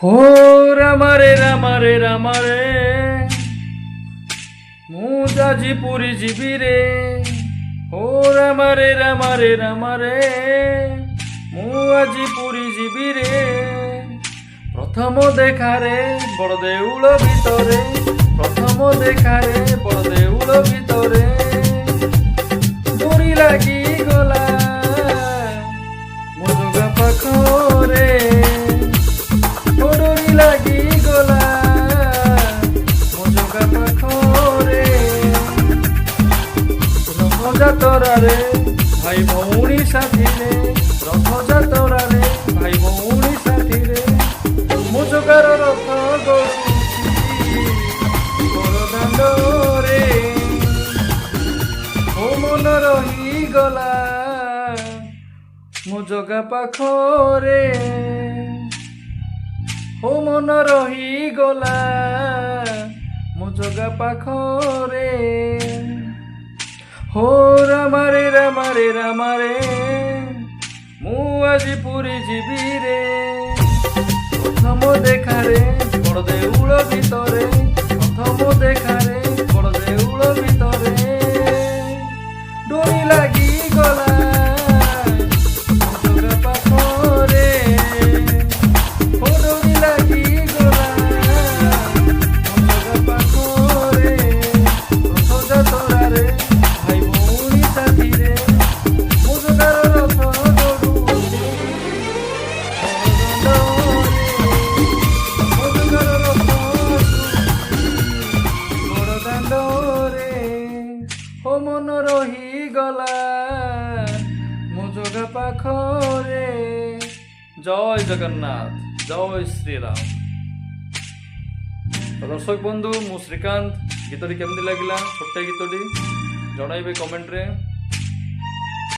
हो रामारे रामारे ମୁଁ ଆଜି ପୁରୀ ଯିବି ରେ। हो ରାମାରେ ରାମାରେ ମୁଁ ଆଜି ପୁରୀ ଯିବି ରେ। ପ୍ରଥମ ଦେଖାରେ ବଡ଼ ଦେଉଳ ଭିତରେ, ପ୍ରଥମ ଦେଖାରେ ବଡ଼ ଦେଉଳ ଭିତରେ ଡୋରି ଲାଗିଗଲା ମୋ ଜଗା ପାଖରେ। ଡୋରି ଲାଗିଗଲା ମୋ ଜଗା ପାଖରେ। ରଥଯାତ୍ରାରେ ଭାଇ ଭଉଣୀ ସାଥିରେ, ରଥଯାତ୍ରାରେ ଭାଇ ଭଉଣୀ ସାଥିରେ ମୋ ଜଗାର ରଥ ଗଡ଼ୁଛି ବଡ଼ଦାଣ୍ଡରେ। ମୋ ମନ ରହିଗଲା ମୋ ଜଗା ପାଖରେ। ମୋ ମନ ରହିଗଲା ମୋ ଜଗା ପାଖରେ। हो ରାମାରେ ରାମାରେ ମୁଁ ଆଜି ପୁରୀ ଯିବି ରେ। ପ୍ରଥମ ଦେଖାରେ ବଡ଼ ଦେଉଳ ଭିତରେ, ପ୍ରଥମ ଦେଖାରେ ବଡ଼ ଦେଉଳ ଭିତରେ ଡୋରି ଲାଗିଗଲା ମୋ ଜଗା ପାଖରେ। हो ଡୋରି ଲାଗିଗଲା ମୋ ଜଗା ପାଖରେ। ରଥଯାତ୍ରାରେ हो मन रहीगला मो जगा पाखरे। जय जगन्नाथ, जय श्रीराम। दर्शक बंधु मु श्रीकांत, गीतटी केमती लगिला छोटे गीतटी जणाइबे कमेंट रे।